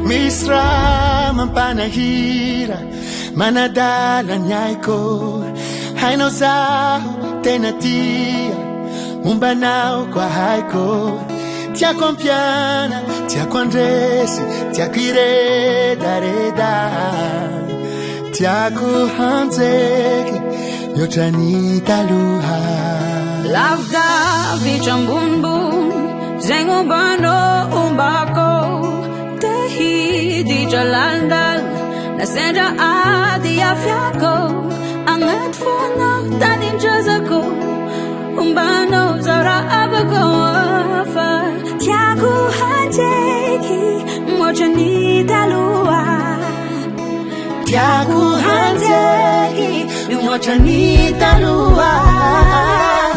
Misra mampanahira manadala nyaiko haino zao tena tia umbanao kwa haiko tia kompiana tia kondresi tia kireda reda tia kuhanzeki yotani taluha lavda vichambunbun zengumbano umbako di jalandal nasenda adi afyako angat fono tanin jazako umbano zara abako afa tiaku hanjeki mochani talua tiaku hanjeki mochani talua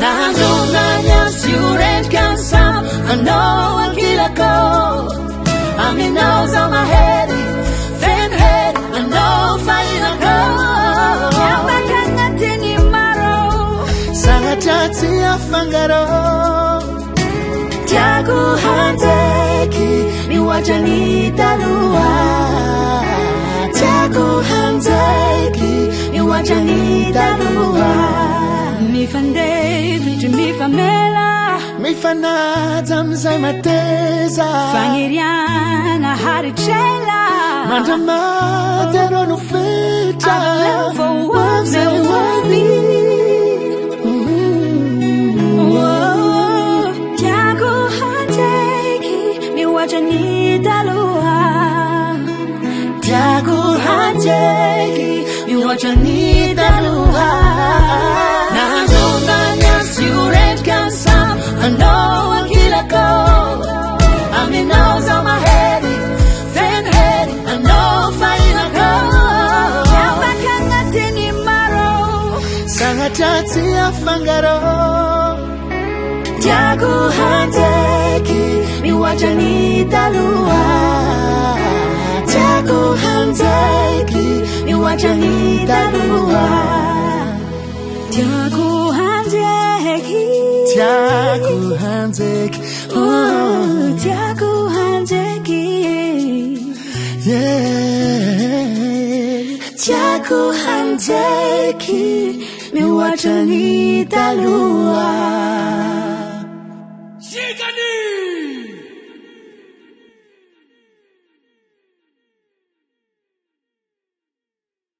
nanzo nanya siuret kansam ano akilako I'm in nose on my head, fan head, I know fire go. Yamakangati maro, sangatati afangaro. Tiagu handeki, mi wajani talua. Tiagu handeki, mi wajani talua. Mi fande, mi famela. Mi fanadam zai mateza Fangiriana haricella Mandama tero no fecha I'm living for words and worthy Tiago Hanteki Mi wajani talua Tiago Hanteki Mi wajani talua Nazonanya siuret kansam I know I'll kill a go. I'm in nose on my head, fan head, I know fire go. Yamakangati maro, sangatati afangaro. Tiagu handeki, mi wajani talua. Tiago handeki, mi wajani talua. Tiagu handeki. Tiagu handeki, oh, Tiagu handeki, yeah. Tiagu handeki, mi wajani talua.